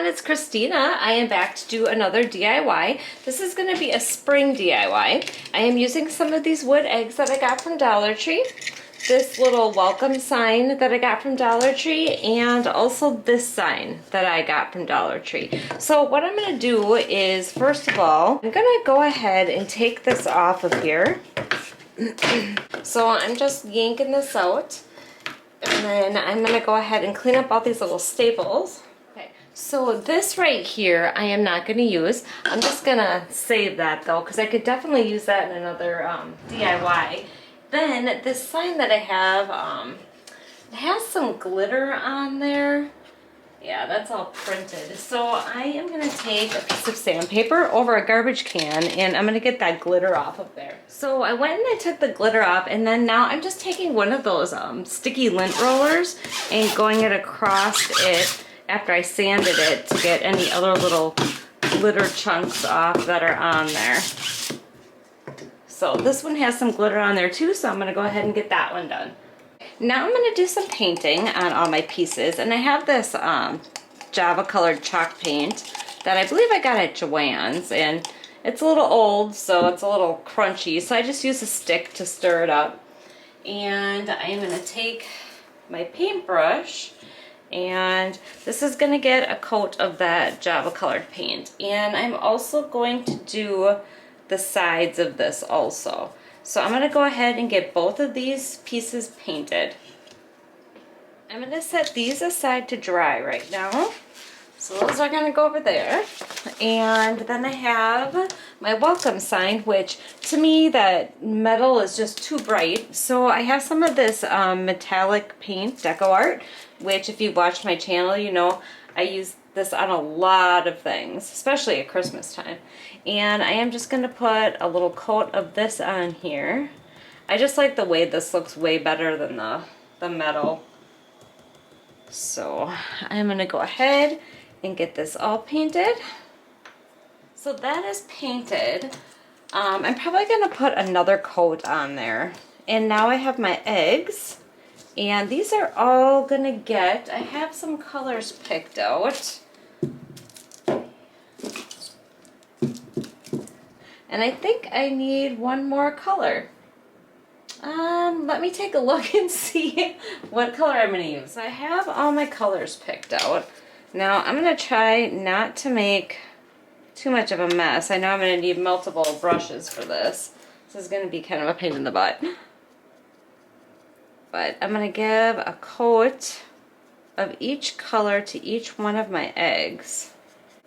everyone, it's Christina. I am back to do another DIY. This is going to be a spring DIY. I am using some of these wood eggs that I got from Dollar Tree, this little welcome sign that I got from Dollar Tree, and also this sign that I got from Dollar Tree. So what I'm going to do is, first of all, I'm going to go ahead and take this off of here. So I'm just yanking this out. And then I'm going to go ahead and clean up all these little staples. Okay, so this right here I am not going to use. I'm just going to save that though, because I could definitely use that in another DIY. Then this sign that I have, it has some glitter on there. Yeah, that's all printed. So I am going to take a piece of sandpaper over a garbage can and I'm going to get that glitter off of there. So I went and I took the glitter off, and then now I'm just taking one of those sticky lint rollers and going it across it after I sanded it to get any other little glitter chunks off that are on there. So this one has some glitter on there too, so I'm going to go ahead and get that one done. Now I'm going to do some painting on all my pieces, and I have this Java colored chalk paint that I believe I got at Joann's, and it's a little old, so it's a little crunchy, so I just use a stick to stir it up. And I am going to take my paintbrush, and this is going to get a coat of that Java colored paint, and I'm also going to do the sides of this also. So I'm going to go ahead and get both of these pieces painted. I'm going to set these aside to dry right now. So those are going to go over there. And then I have my welcome sign, which to me that metal is just too bright. So I have some of this metallic paint, Deco Art, which if you watch my channel, you know I use this on a lot of things, especially at Christmas time. And I am just going to put a little coat of this on here. I just like the way this looks way better than the metal. So I'm going to go ahead and get this all painted. So that is painted. I'm probably going to put another coat on there. And now I have my eggs. And these are all going to get, I have some colors picked out. And I think I need one more color. Let me take a look and see what color I'm going to use. I have all my colors picked out. Now I'm going to try not to make too much of a mess. I know I'm going to need multiple brushes for this. This is going to be kind of a pain in the butt. But I'm going to give a coat of each color to each one of my eggs.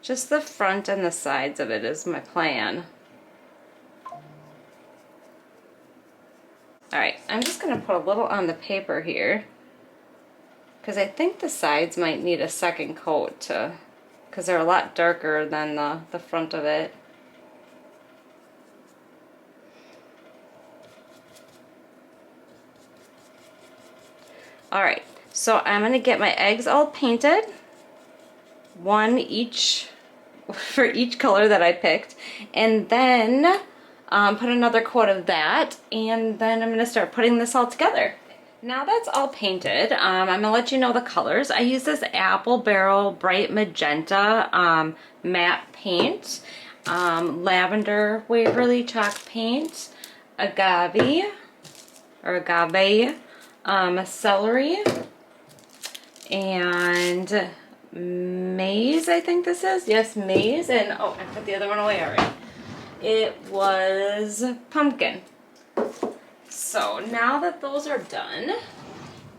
Just the front and the sides of it is my plan. Alright, I'm just going to put a little on the paper here, because I think the sides might need a second coat because they're a lot darker than the front of it. Alright, so I'm going to get my eggs all painted, one each for each color that I picked, and then put another coat of that, and then I'm going to start putting this all together. Now that's all painted, I'm going to let you know the colors. I use this Apple Barrel Bright Magenta matte paint, Lavender Waverly Chalk Paint, Agave, Celery, and Maize, I think this is. Yes, Maize, and oh, I put the other one away already. It was Pumpkin. So now that those are done,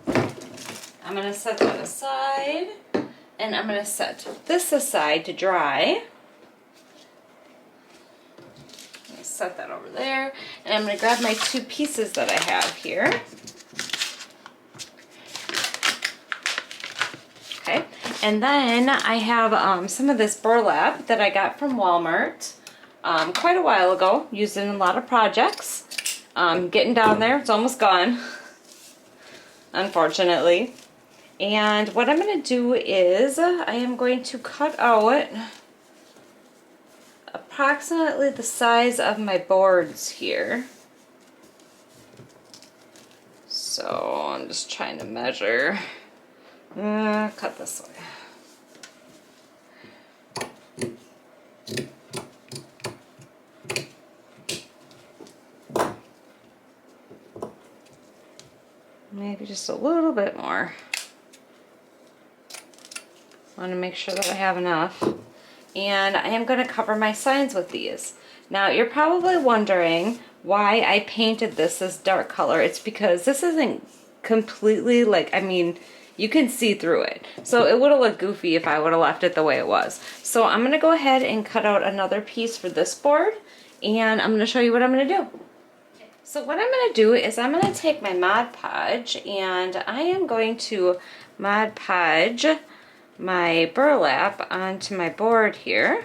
I'm going to set that aside, and I'm going to set this aside to dry. I'm going to set that over there, and I'm going to grab my two pieces that I have here. Okay, and then I have some of this burlap that I got from Walmart quite a while ago, used in a lot of projects. Getting down there, it's almost gone, unfortunately. And what I'm going to do is I am going to cut out approximately the size of my boards here. So I'm just trying to measure. Cut this way. Maybe just a little bit more. I want to make sure that I have enough. And I am going to cover my signs with these. Now you're probably wondering why I painted this dark color. It's because this isn't completely like, I mean, you can see through it. So it would have looked goofy if I would have left it the way it was. So I'm going to go ahead and cut out another piece for this board, and I'm going to show you what I'm going to do. So what I'm going to do is I'm going to take my Mod Podge, and I am going to Mod Podge my burlap onto my board here.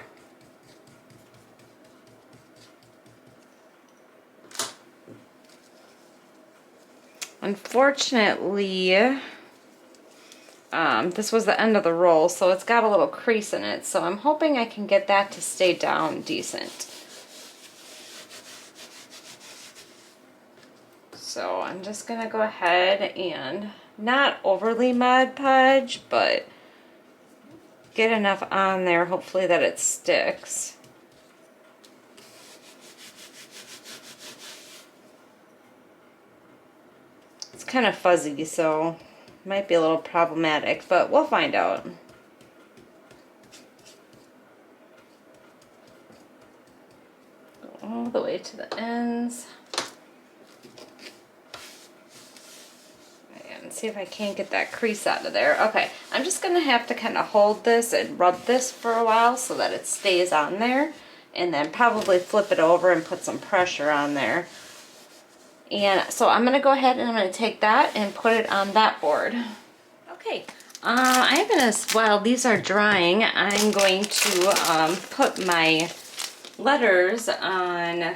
Unfortunately, this was the end of the roll, so it's got a little crease in it, so I'm hoping I can get that to stay down decent. So I'm just going to go ahead and not overly Mod Podge, but get enough on there, hopefully, that it sticks. It's kind of fuzzy, so might be a little problematic, but we'll find out. Go all the way to the ends. And see if I can't get that crease out of there. Okay, I'm just gonna have to kind of hold this and rub this for a while so that it stays on there, and then probably flip it over and put some pressure on there. And so I'm gonna go ahead and I'm gonna take that and put it on that board. Okay, I'm gonna, while these are drying, I'm going to put my letters on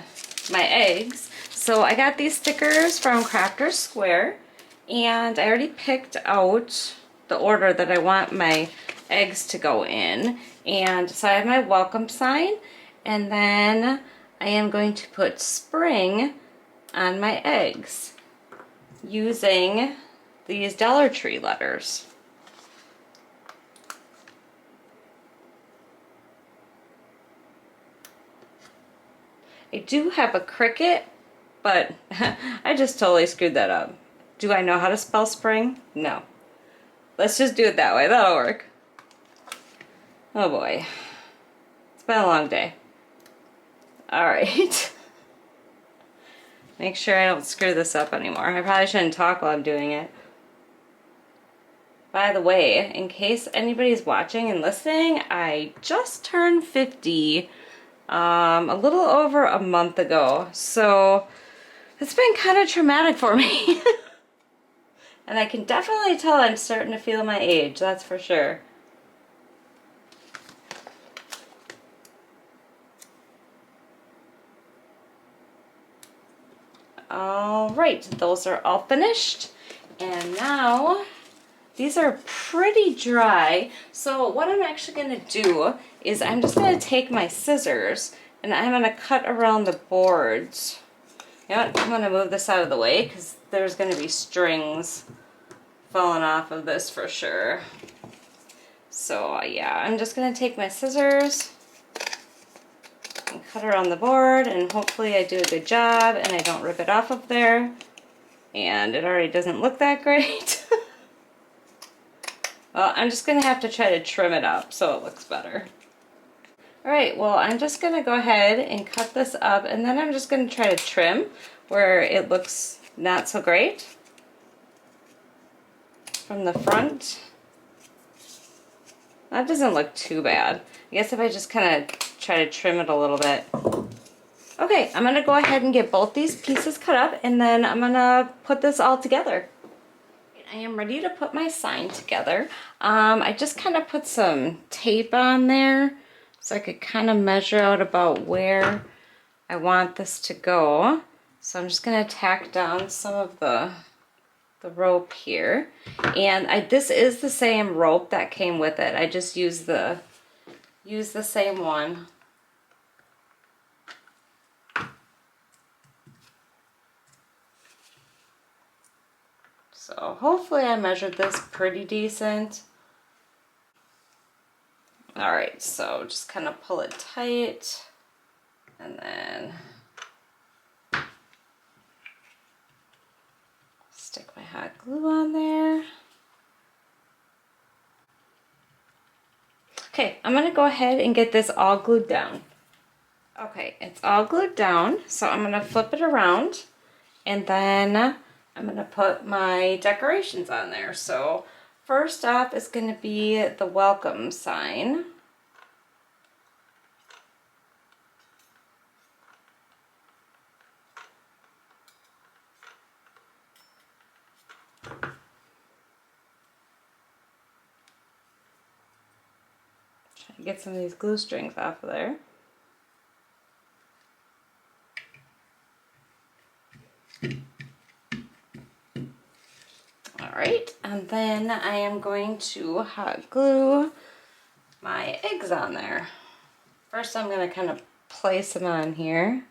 my eggs. So I got these stickers from Crafts Square, and I already picked out the order that I want my eggs to go in. And so I have my welcome sign, and then I am going to put spring on my eggs using these Dollar Tree letters. I do have a cricket, but I just totally screwed that up. Do I know how to spell spring? No. Let's just do it that way. That'll work. Oh boy. It's been a long day. Alright. Make sure I don't screw this up anymore. I probably shouldn't talk while I'm doing it. By the way, in case anybody's watching and listening, I just turned 50 a little over a month ago. So it's been kind of traumatic for me. And I can definitely tell I'm starting to feel my age, that's for sure. Alright, those are all finished. And now, these are pretty dry. So what I'm actually going to do is I'm just going to take my scissors and I'm going to cut around the boards. You know what, I'm going to move this out of the way because there's going to be strings falling off of this for sure. So yeah, I'm just going to take my scissors and cut around the board, and hopefully I do a good job and I don't rip it off of there. And it already doesn't look that great. Well, I'm just going to have to try to trim it up so it looks better. Alright, well, I'm just going to go ahead and cut this up, and then I'm just going to try to trim where it looks not so great from the front. That doesn't look too bad. I guess if I just kind of try to trim it a little bit. Okay, I'm going to go ahead and get both these pieces cut up, and then I'm going to put this all together. I am ready to put my sign together. I just kind of put some tape on there so I could kind of measure out about where I want this to go. So I'm just going to tack down some of the rope here. And this is the same rope that came with it. I just used the same one. So hopefully I measured this pretty decent. Alright, so just kind of pull it tight and then stick my hot glue on there. Okay, I'm gonna go ahead and get this all glued down. Okay, it's all glued down, so I'm gonna flip it around and then I'm gonna put my decorations on there. So first off is gonna be the welcome sign. Try to get some of these glue strings off of there. Alright, and then I am going to hot glue my eggs on there. First I'm going to kind of place them on here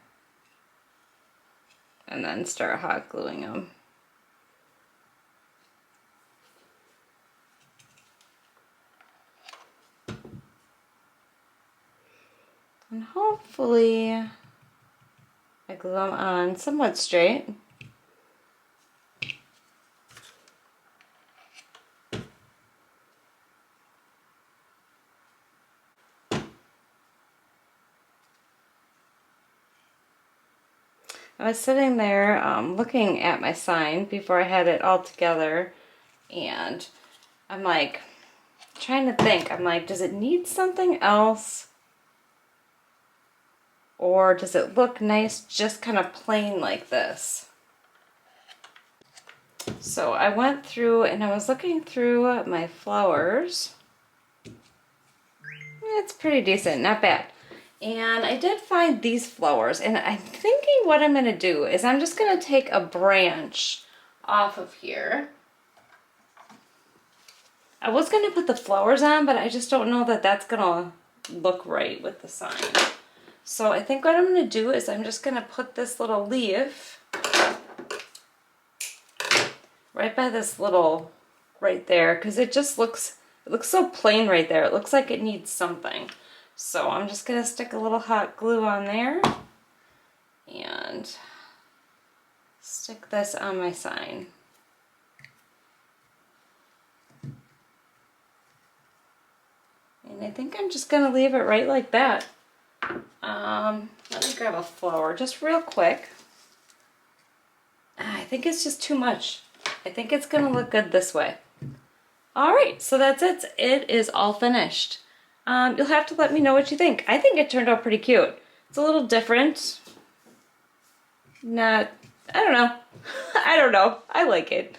and then start hot gluing them. And hopefully I glue them on somewhat straight. I was sitting there looking at my sign before I had it all together, and I'm like trying to think, I'm like, does it need something else? Or does it look nice just kind of plain like this? So I went through and I was looking through my flowers. It's pretty decent, not bad. And I did find these flowers, and I'm thinking what I'm gonna do is I'm just gonna take a branch off of here. I was gonna put the flowers on, but I just don't know that that's gonna look right with the sign. So I think what I'm gonna do is I'm just gonna put this little leaf right by this little, right there, because it just looks, it looks so plain right there. It looks like it needs something. So I'm just gonna stick a little hot glue on there and stick this on my sign. And I think I'm just gonna leave it right like that. Let me grab a flower just real quick. I think it's just too much. I think it's gonna look good this way. All right, so that's it. It is all finished. You'll have to let me know what you think. I think it turned out pretty cute. It's a little different. Not, I don't know. I don't know. I like it.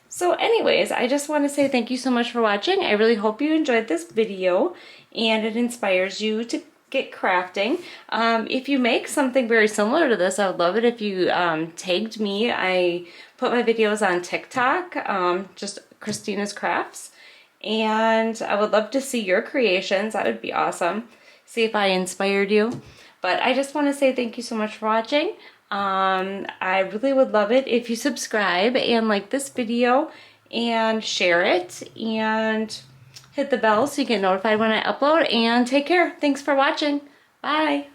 So anyways, I just want to say thank you so much for watching. I really hope you enjoyed this video and it inspires you to get crafting. If you make something very similar to this, I would love it if you tagged me. I put my videos on TikTok, just Christina's Crafts. And I would love to see your creations. That would be awesome. See if I inspired you. But I just want to say thank you so much for watching. I really would love it if you subscribe and like this video and share it and hit the bell so you get notified when I upload. And take care. Thanks for watching. Bye.